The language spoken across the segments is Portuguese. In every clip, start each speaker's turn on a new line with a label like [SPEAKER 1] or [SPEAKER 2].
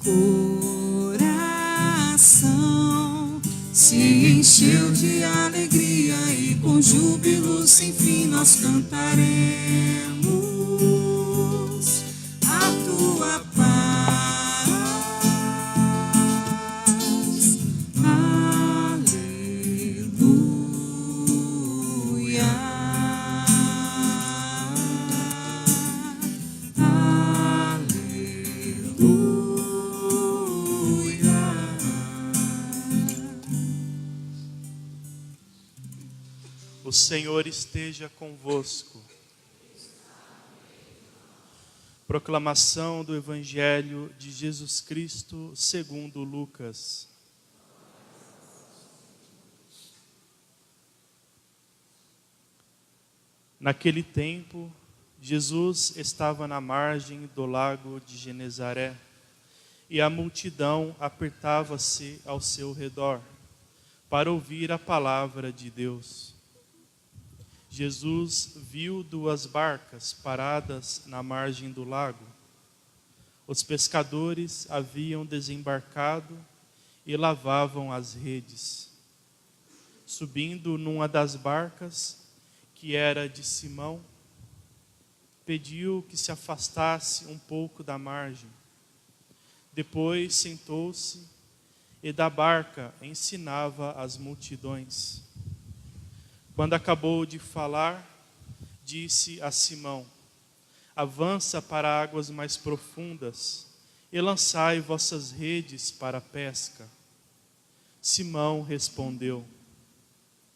[SPEAKER 1] coração se encheu de alegria e com júbilo sem fim nós cantaremos a tua paz. Aleluia.
[SPEAKER 2] O Senhor esteja convosco. Proclamação do Evangelho de Jesus Cristo segundo Lucas. Naquele tempo, Jesus estava na margem do lago de Genezaré e a multidão apertava-se ao seu redor para ouvir a palavra de Deus. Jesus viu 2 barcas paradas na margem do lago. Os pescadores haviam desembarcado e lavavam as redes. Subindo numa das barcas, que era de Simão, pediu que se afastasse um pouco da margem. Depois sentou-se e da barca ensinava as multidões. Quando acabou de falar, disse a Simão: avança para águas mais profundas e lançai vossas redes para a pesca. Simão respondeu: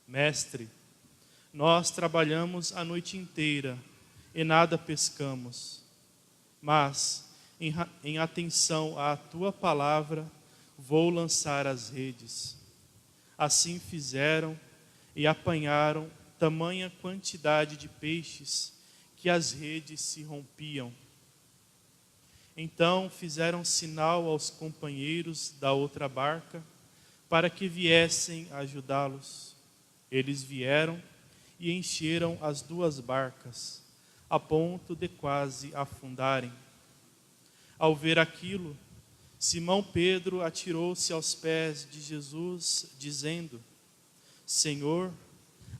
[SPEAKER 2] Mestre, nós trabalhamos a noite inteira e nada pescamos. Mas, em atenção à tua palavra, vou lançar as redes. Assim fizeram e apanharam tamanha quantidade de peixes que as redes se rompiam. Então fizeram sinal aos companheiros da outra barca para que viessem ajudá-los. Eles vieram e encheram as 2 barcas, a ponto de quase afundarem. Ao ver aquilo, Simão Pedro atirou-se aos pés de Jesus, dizendo: Senhor,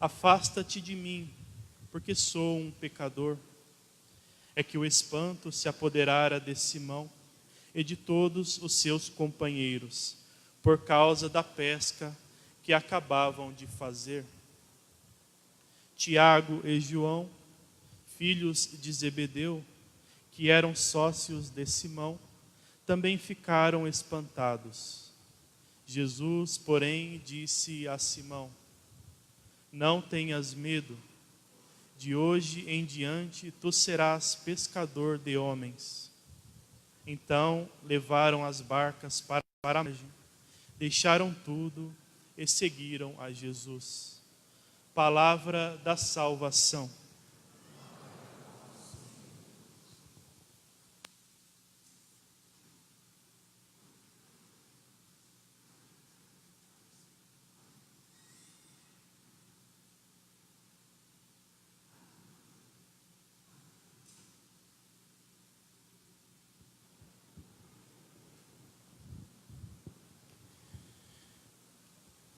[SPEAKER 2] afasta-te de mim, porque sou um pecador. É que o espanto se apoderara de Simão e de todos os seus companheiros, por causa da pesca que acabavam de fazer. Tiago e João, filhos de Zebedeu, que eram sócios de Simão, também ficaram espantados. Jesus, porém, disse a Simão: não tenhas medo, de hoje em diante tu serás pescador de homens. Então levaram as barcas para a margem, deixaram tudo e seguiram a Jesus. Palavra da salvação.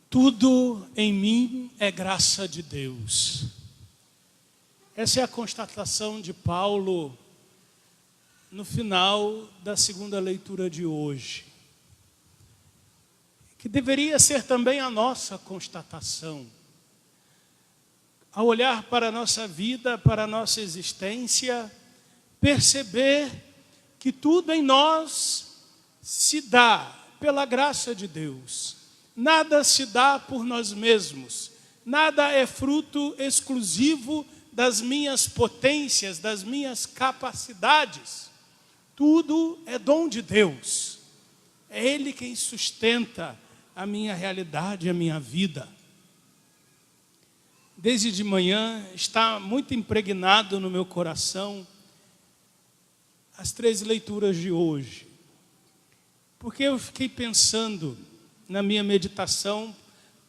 [SPEAKER 3] Tudo em mim é graça de Deus. Essa é a constatação de Paulo no final da segunda leitura de hoje, que deveria ser também a nossa constatação. Ao olhar para a nossa vida, para a nossa existência, perceber que tudo em nós se dá pela graça de Deus. Nada se dá por nós mesmos, nada é fruto exclusivo das minhas potências, das minhas capacidades. Tudo é dom de Deus. É Ele quem sustenta a minha realidade, a minha vida. Desde de manhã está muito impregnado no meu coração as 3 leituras de hoje. Porque eu fiquei pensando na minha meditação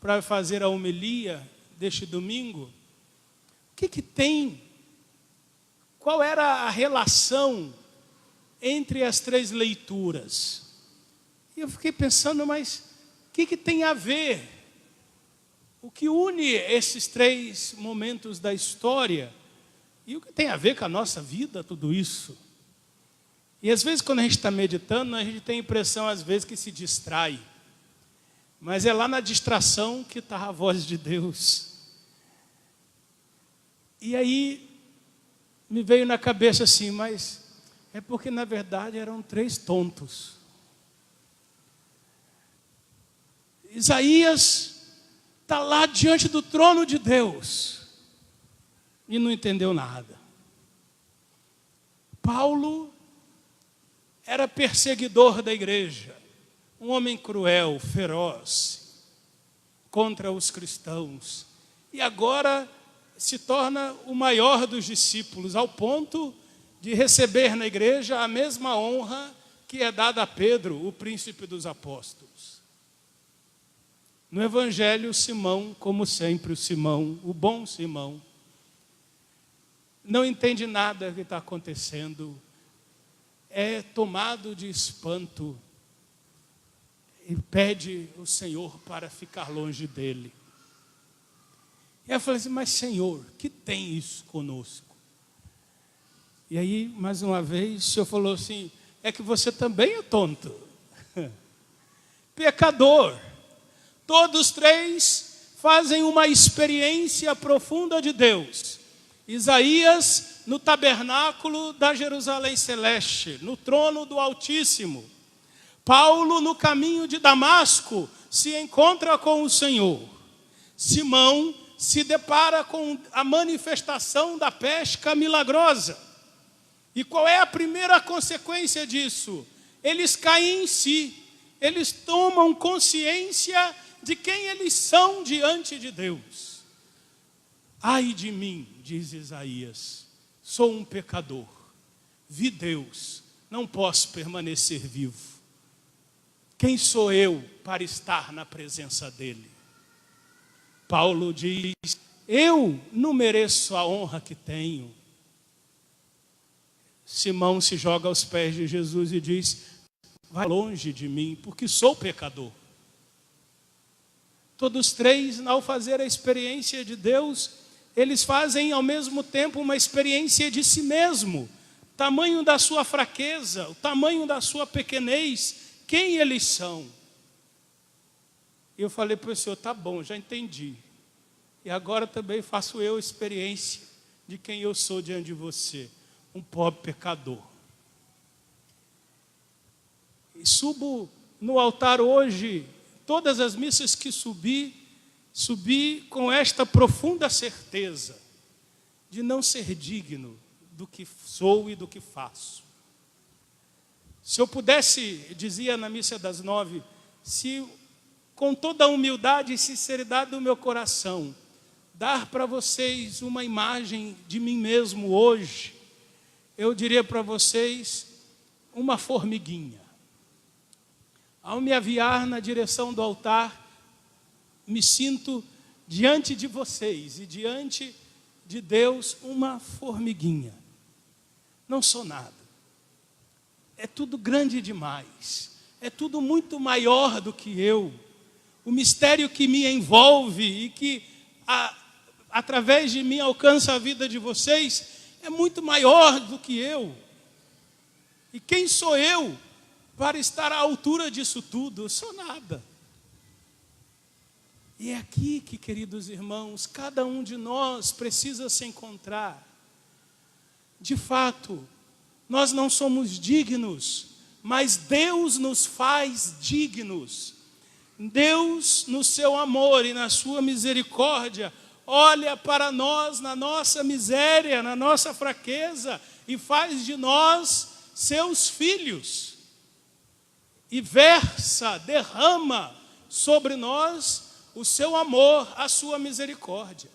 [SPEAKER 3] para fazer a homilia deste domingo, o que tem, qual era a relação entre as 3 leituras? E eu fiquei pensando, mas o que tem a ver? O que une esses 3 momentos da história? E o que tem a ver com a nossa vida, tudo isso? E às vezes quando a gente está meditando, a gente tem a impressão às vezes que se distrai. Mas é lá na distração que está a voz de Deus. E aí me veio na cabeça assim, mas é porque na verdade eram 3 tontos. Isaías está lá diante do trono de Deus e não entendeu nada. Paulo era perseguidor da igreja, um homem cruel, feroz, contra os cristãos. E agora se torna o maior dos discípulos, ao ponto de receber na igreja a mesma honra que é dada a Pedro, o príncipe dos apóstolos. No Evangelho, Simão, como sempre, o bom Simão, não entende nada que está acontecendo, é tomado de espanto e pede o Senhor para ficar longe dele. E eu falei assim, mas Senhor, que tem isso conosco? E aí, mais uma vez, o Senhor falou assim, é que você também é tonto. Pecador. Todos 3 fazem uma experiência profunda de Deus. Isaías no tabernáculo da Jerusalém Celeste, no trono do Altíssimo. Paulo no caminho de Damasco se encontra com o Senhor. Simão se depara com a manifestação da pesca milagrosa. E qual é a primeira consequência disso? Eles caem em si, eles tomam consciência de quem eles são diante de Deus. Ai de mim, diz Isaías, sou um pecador, vi Deus, não posso permanecer vivo. Quem sou eu para estar na presença dele? Paulo diz, eu não mereço a honra que tenho. Simão se joga aos pés de Jesus e diz, vai longe de mim, porque sou pecador. Todos 3, ao fazer a experiência de Deus, eles fazem ao mesmo tempo uma experiência de si mesmo. Tamanho da sua fraqueza, o tamanho da sua pequenez, quem eles são. E eu falei para o Senhor, tá bom, já entendi. E agora também faço eu experiência de quem eu sou diante de você. Um pobre pecador. E subo no altar hoje, todas as missas que subi com esta profunda certeza de não ser digno do que sou e do que faço. Se eu pudesse, dizia na missa das 9, se com toda a humildade e sinceridade do meu coração, dar para vocês uma imagem de mim mesmo hoje, eu diria para vocês uma formiguinha. Ao me aviar na direção do altar, me sinto diante de vocês e diante de Deus uma formiguinha. Não sou nada. É tudo grande demais. É tudo muito maior do que eu. O mistério que me envolve e que através de mim alcança a vida de vocês é muito maior do que eu. E quem sou eu para estar à altura disso tudo? Eu sou nada. E é aqui que, queridos irmãos, cada um de nós precisa se encontrar. De fato, nós não somos dignos, mas Deus nos faz dignos. Deus, no seu amor e na sua misericórdia, olha para nós na nossa miséria, na nossa fraqueza e faz de nós seus filhos. E derrama sobre nós o seu amor, a sua misericórdia.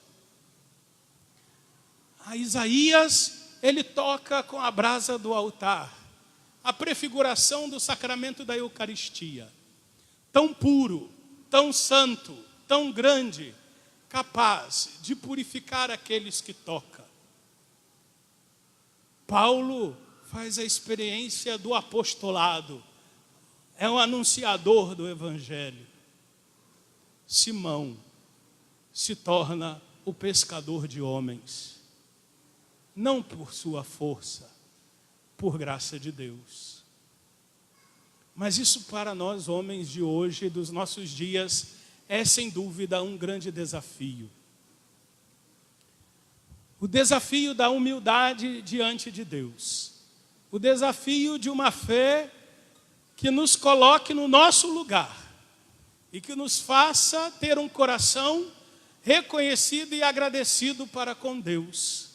[SPEAKER 3] A Isaías, ele toca com a brasa do altar, a prefiguração do sacramento da Eucaristia. Tão puro, tão santo, tão grande, capaz de purificar aqueles que toca. Paulo faz a experiência do apostolado, é um anunciador do Evangelho. Simão se torna o pescador de homens, não por sua força, por graça de Deus. Mas isso para nós, homens de hoje, dos nossos dias, é sem dúvida um grande desafio. O desafio da humildade diante de Deus. O desafio de uma fé que nos coloque no nosso lugar e que nos faça ter um coração reconhecido e agradecido para com Deus.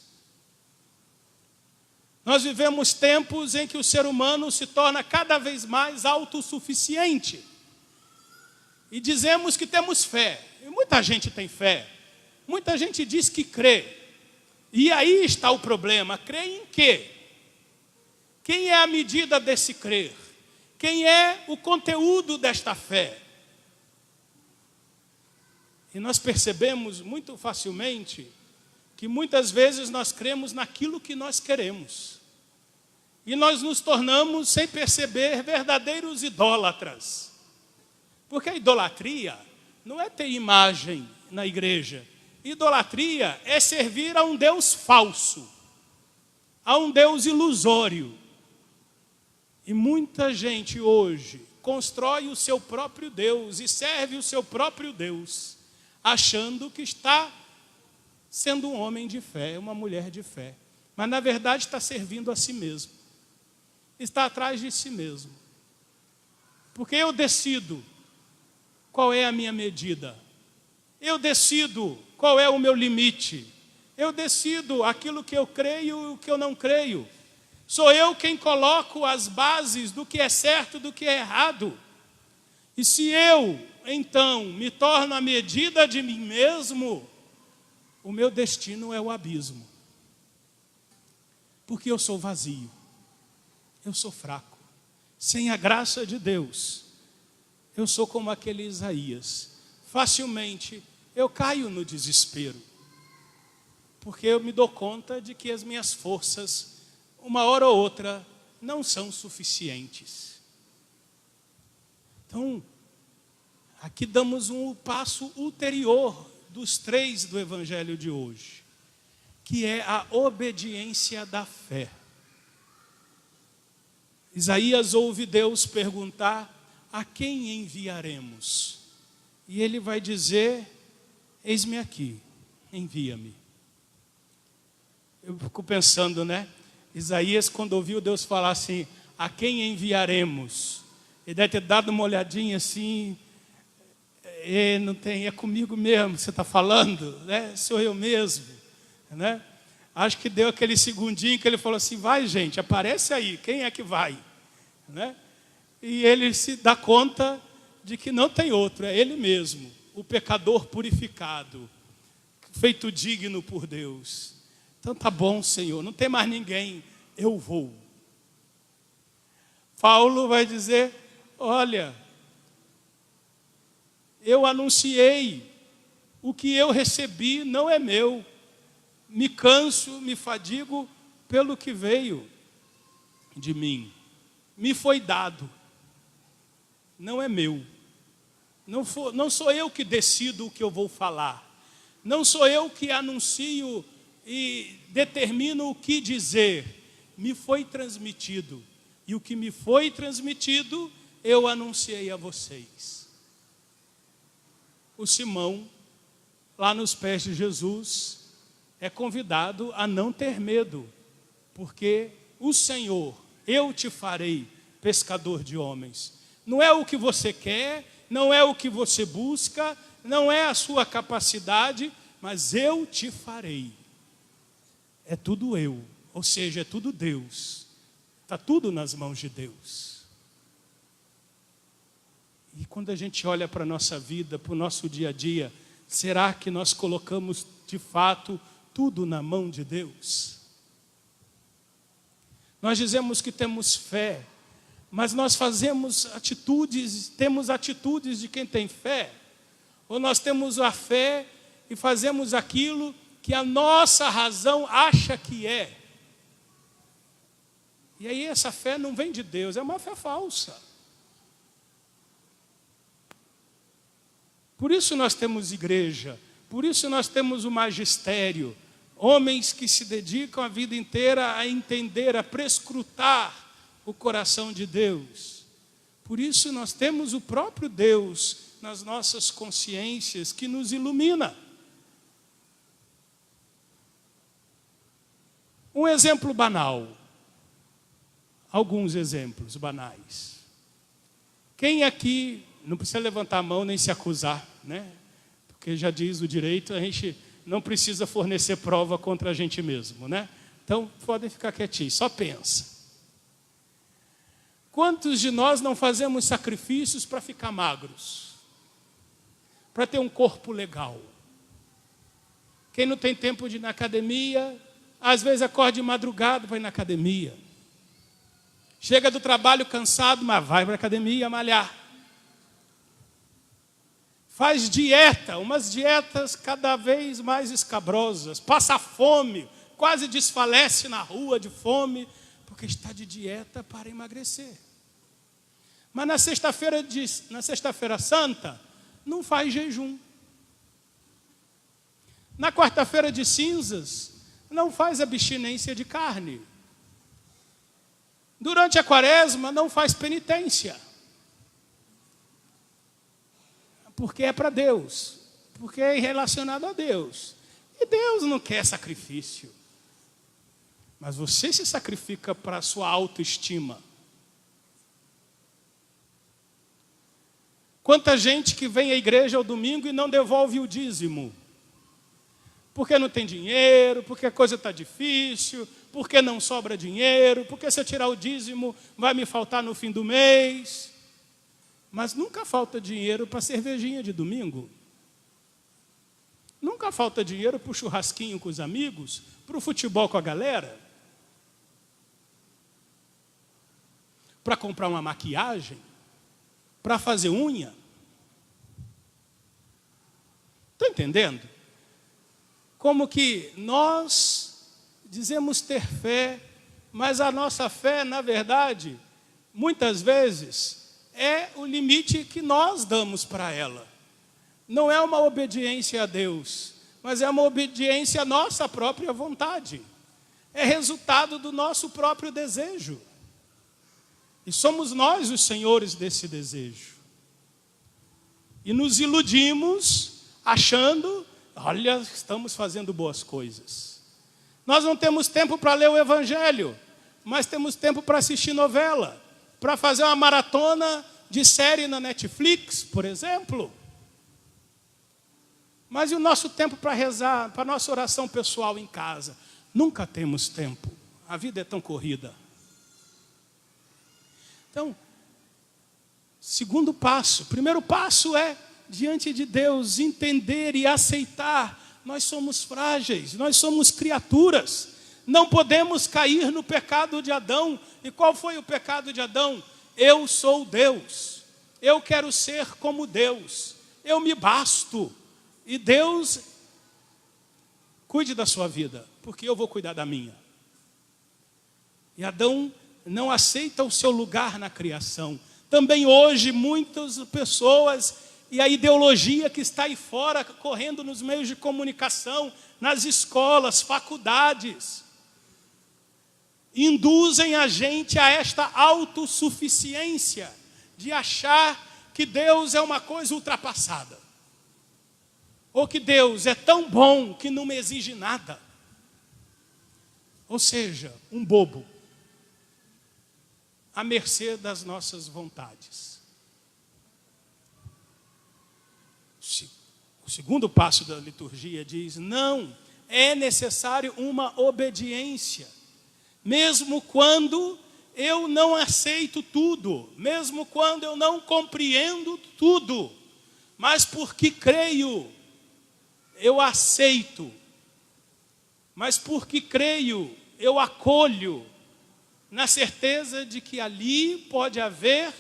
[SPEAKER 3] Nós vivemos tempos em que o ser humano se torna cada vez mais autossuficiente. E dizemos que temos fé. E muita gente tem fé. Muita gente diz que crê. E aí está o problema. Crê em quê? Quem é a medida desse crer? Quem é o conteúdo desta fé? E nós percebemos muito facilmente que muitas vezes nós cremos naquilo que nós queremos. E nós nos tornamos, sem perceber, verdadeiros idólatras. Porque a idolatria não é ter imagem na igreja. Idolatria é servir a um Deus falso, a um Deus ilusório. E muita gente hoje constrói o seu próprio Deus e serve o seu próprio Deus, achando que está sendo um homem de fé, uma mulher de fé. Mas na verdade está servindo a si mesmo. Está atrás de si mesmo. Porque eu decido qual é a minha medida. Eu decido qual é o meu limite. Eu decido aquilo que eu creio e o que eu não creio. Sou eu quem coloco as bases do que é certo e do que é errado. E se eu, então, me torno a medida de mim mesmo, o meu destino é o abismo. Porque eu sou vazio. Eu sou fraco. Sem a graça de Deus, eu sou como aquele Isaías. Facilmente eu caio no desespero. Porque eu me dou conta de que as minhas forças, uma hora ou outra, não são suficientes. Então, aqui damos um passo ulterior dos 3 do Evangelho de hoje, que é a obediência da fé. Isaías ouve Deus perguntar: a quem enviaremos? E ele vai dizer: eis-me aqui, envia-me. Eu fico pensando, né? Isaías, quando ouviu Deus falar assim: a quem enviaremos? Ele deve ter dado uma olhadinha assim: não tem, é comigo mesmo, você está falando, né? Sou eu mesmo, né? Acho que deu aquele segundinho que ele falou assim: vai, gente, aparece aí, quem é que vai? Né? E ele se dá conta de que não tem outro, é ele mesmo, o pecador purificado, feito digno por Deus. Então tá bom, Senhor, não tem mais ninguém, eu vou. Paulo vai dizer: olha, eu anunciei, o que eu recebi não é meu, me canso, me fadigo pelo que veio de mim. Me foi dado, não é meu. Não sou eu que decido o que eu vou falar. Não sou eu que anuncio e determino o que dizer. Me foi transmitido. E o que me foi transmitido, eu anunciei a vocês. O Simão, lá nos pés de Jesus, é convidado a não ter medo, porque o Senhor: eu te farei pescador de homens. Não é o que você quer, não é o que você busca, não é a sua capacidade, mas eu te farei. É tudo eu, ou seja, é tudo Deus. Está tudo nas mãos de Deus. E quando a gente olha para a nossa vida, para o nosso dia a dia, será que nós colocamos de fato tudo na mão de Deus? Nós dizemos que temos fé, mas nós fazemos atitudes, temos atitudes de quem tem fé? Ou nós temos a fé e fazemos aquilo que a nossa razão acha que é? E aí essa fé não vem de Deus, é uma fé falsa. Por isso nós temos igreja, por isso nós temos o magistério, homens que se dedicam a vida inteira a entender, a prescrutar o coração de Deus. Por isso nós temos o próprio Deus nas nossas consciências que nos ilumina. Um exemplo banal, alguns exemplos banais. Quem aqui, não precisa levantar a mão nem se acusar, né? Porque já diz o direito, a gente não precisa fornecer prova contra a gente mesmo, né? Então, podem ficar quietinhos, só pensa. Quantos de nós não fazemos sacrifícios para ficar magros? Para ter um corpo legal? Quem não tem tempo de ir na academia, às vezes acorda de madrugada, vai na academia. Chega do trabalho cansado, mas vai para a academia malhar. Faz dieta, umas dietas cada vez mais escabrosas. Passa fome, quase desfalece na rua de fome, porque está de dieta para emagrecer. Mas na sexta-feira santa, não faz jejum. Na quarta-feira de cinzas, não faz abstinência de carne. Durante a quaresma, não faz penitência. Porque é para Deus. Porque é relacionado a Deus. E Deus não quer sacrifício. Mas você se sacrifica para a sua autoestima. Quanta gente que vem à igreja ao domingo e não devolve o dízimo. Porque não tem dinheiro, porque a coisa está difícil, porque não sobra dinheiro, porque se eu tirar o dízimo vai me faltar no fim do mês. Mas nunca falta dinheiro para cervejinha de domingo. Nunca falta dinheiro para o churrasquinho com os amigos, para o futebol com a galera. Para comprar uma maquiagem, para fazer unha. Está entendendo? Como que nós dizemos ter fé, mas a nossa fé, na verdade, muitas vezes, é o limite que nós damos para ela. Não é uma obediência a Deus, mas é uma obediência à nossa própria vontade. É resultado do nosso próprio desejo. E somos nós os senhores desse desejo. E nos iludimos achando, olha, estamos fazendo boas coisas. Nós não temos tempo para ler o Evangelho, mas temos tempo para assistir novela, para fazer uma maratona de série na Netflix, por exemplo. Mas e o nosso tempo para rezar, para a nossa oração pessoal em casa? Nunca temos tempo. A vida é tão corrida. Então, segundo passo. Primeiro passo é, diante de Deus, entender e aceitar. Nós somos frágeis, nós somos criaturas. Não podemos cair no pecado de Adão. E qual foi o pecado de Adão? Eu sou Deus. Eu quero ser como Deus. Eu me basto. E Deus, cuide da sua vida, porque eu vou cuidar da minha. E Adão não aceita o seu lugar na criação. Também hoje muitas pessoas e a ideologia que está aí fora, correndo nos meios de comunicação, nas escolas, faculdades, induzem a gente a esta autossuficiência de achar que Deus é uma coisa ultrapassada. Ou que Deus é tão bom que não me exige nada. Ou seja, um bobo, à mercê das nossas vontades. O segundo passo da liturgia diz, não, é necessário uma obediência. Mesmo quando eu não aceito tudo, mesmo quando eu não compreendo tudo, mas porque creio, eu aceito, mas porque creio, eu acolho, na certeza de que ali pode haver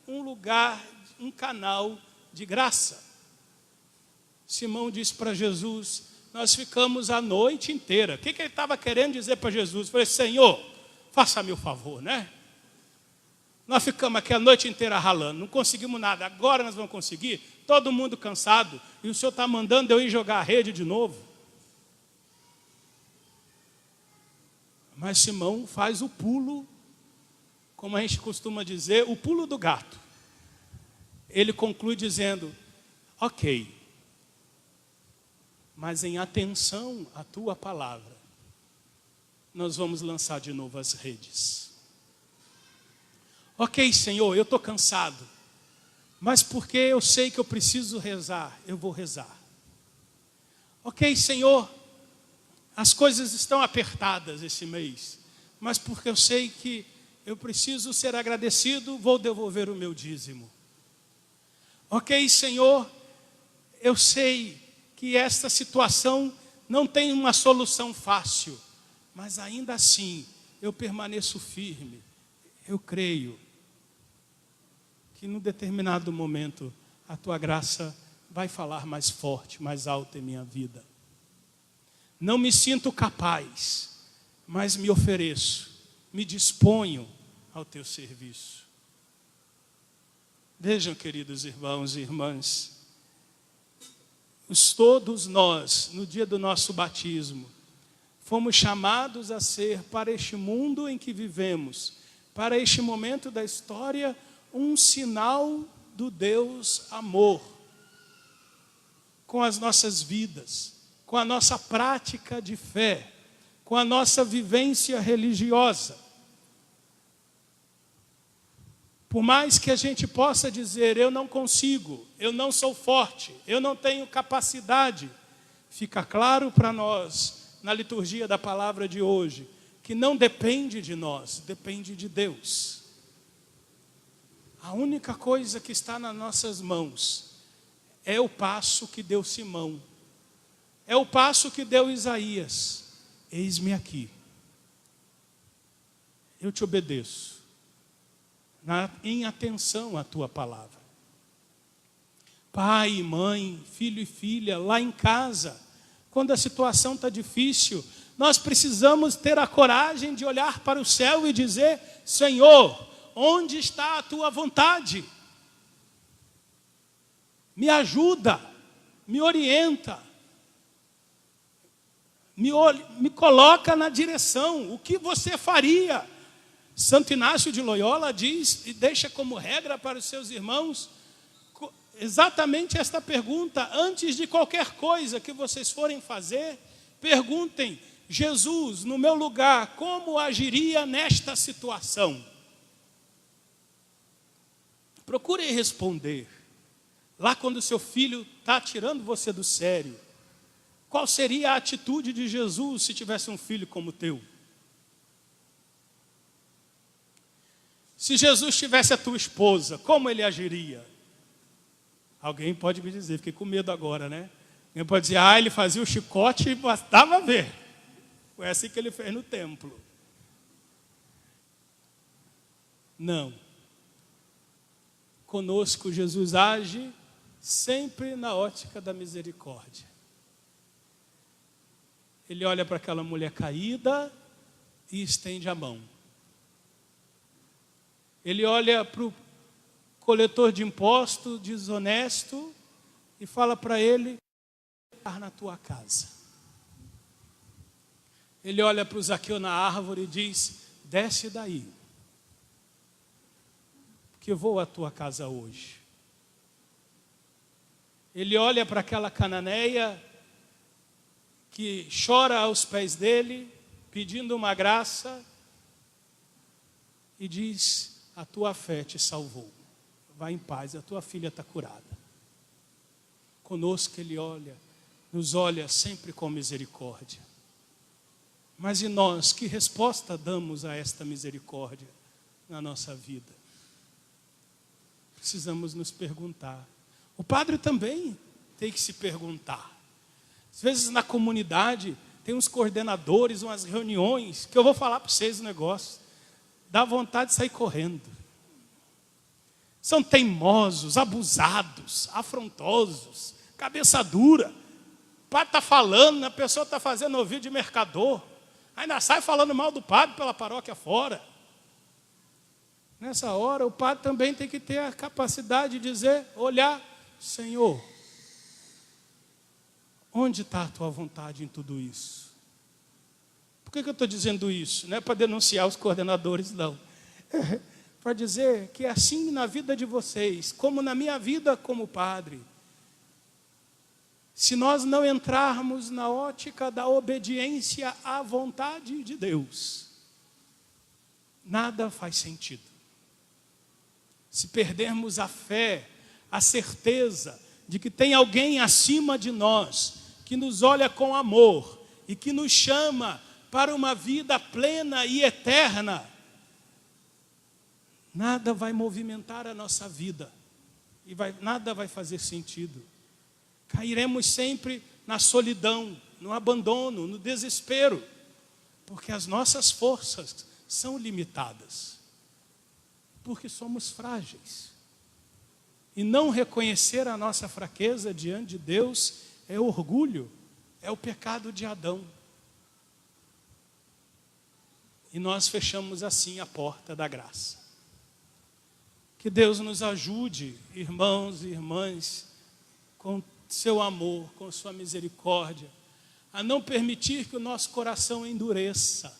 [SPEAKER 3] um lugar, um canal de graça. Simão disse para Jesus, nós ficamos a noite inteira. O que ele estava querendo dizer para Jesus? Eu falei, Senhor, faça-me o favor, né? Nós ficamos aqui a noite inteira ralando, não conseguimos nada. Agora nós vamos conseguir? Todo mundo cansado. E o Senhor está mandando eu ir jogar a rede de novo. Mas Simão faz o pulo, como a gente costuma dizer, o pulo do gato. Ele conclui dizendo, ok, mas em atenção à tua palavra, nós vamos lançar de novo as redes. Ok, Senhor, eu estou cansado, mas porque eu sei que eu preciso rezar, eu vou rezar. Ok, Senhor, as coisas estão apertadas esse mês, mas porque eu sei que eu preciso ser agradecido, vou devolver o meu dízimo. Ok, Senhor, eu sei que esta situação não tem uma solução fácil, mas ainda assim eu permaneço firme, eu creio que num determinado momento a tua graça vai falar mais forte, mais alto em minha vida. Não me sinto capaz, mas me ofereço, me disponho ao teu serviço. Vejam, queridos irmãos e irmãs, todos nós, no dia do nosso batismo, fomos chamados a ser, para este mundo em que vivemos, para este momento da história, um sinal do Deus amor, com as nossas vidas, com a nossa prática de fé, com a nossa vivência religiosa. Por mais que a gente possa dizer, eu não consigo, eu não sou forte, eu não tenho capacidade, fica claro para nós, na liturgia da palavra de hoje, que não depende de nós, depende de Deus. A única coisa que está nas nossas mãos é o passo que deu Simão, é o passo que deu Isaías. Eis-me aqui, eu te obedeço, em atenção à tua palavra. Pai, mãe, filho e filha, lá em casa, quando a situação está difícil, nós precisamos ter a coragem de olhar para o céu e dizer, Senhor, onde está a tua vontade? Me ajuda, me orienta, me coloca na direção, o que você faria? Santo Inácio de Loyola diz, e deixa como regra para os seus irmãos, exatamente esta pergunta, antes de qualquer coisa que vocês forem fazer, perguntem, Jesus, no meu lugar, como agiria nesta situação? Procurem responder. Lá quando seu filho está tirando você do sério, qual seria a atitude de Jesus se tivesse um filho como o teu? Se Jesus tivesse a tua esposa, como ele agiria? Alguém pode me dizer, fiquei com medo agora, né? Alguém pode dizer, ele fazia o chicote e bastava ver. Foi assim que ele fez no templo. Não. Conosco Jesus age sempre na ótica da misericórdia. Ele olha para aquela mulher caída e estende a mão. Ele olha para o coletor de impostos desonesto e fala para ele, estar na tua casa. Ele olha para o Zaqueu na árvore e diz, desce daí, porque eu vou à tua casa hoje. Ele olha para aquela cananeia que chora aos pés dele, pedindo uma graça, e diz, a tua fé te salvou. Vai em paz, a tua filha está curada. Conosco ele olha, nos olha sempre com misericórdia. Mas e nós, que resposta damos a esta misericórdia na nossa vida? Precisamos nos perguntar. O padre também tem que se perguntar. Às vezes na comunidade tem uns coordenadores, umas reuniões, que eu vou falar para vocês o negócio. Dá vontade de sair correndo. São teimosos, abusados, afrontosos, cabeça dura. O padre está falando, a pessoa está fazendo ouvido de mercador. Ainda sai falando mal do padre pela paróquia fora. Nessa hora, o padre também tem que ter a capacidade de dizer, olhar, Senhor, onde está a tua vontade em tudo isso? Por que eu estou dizendo isso? Não é para denunciar os coordenadores, não. É para dizer que assim na vida de vocês, como na minha vida como padre, se nós não entrarmos na ótica da obediência à vontade de Deus, nada faz sentido. Se perdermos a fé, a certeza de que tem alguém acima de nós, que nos olha com amor e que nos chama para uma vida plena e eterna, nada vai movimentar a nossa vida e nada vai fazer sentido. Cairemos sempre na solidão, no abandono, no desespero, porque as nossas forças são limitadas. Porque somos frágeis. E não reconhecer a nossa fraqueza diante de Deus é orgulho, é o pecado de Adão. E nós fechamos assim a porta da graça. Que Deus nos ajude, irmãos e irmãs, com seu amor, com sua misericórdia, a não permitir que o nosso coração endureça.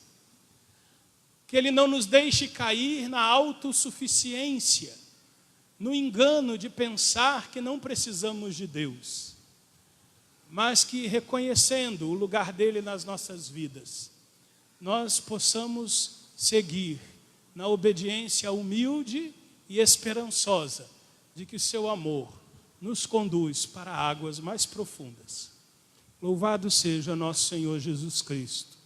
[SPEAKER 3] Que Ele não nos deixe cair na autossuficiência, no engano de pensar que não precisamos de Deus, mas que, reconhecendo o lugar dele nas nossas vidas, nós possamos seguir na obediência humilde e esperançosa de que o seu amor nos conduz para águas mais profundas. Louvado seja nosso Senhor Jesus Cristo.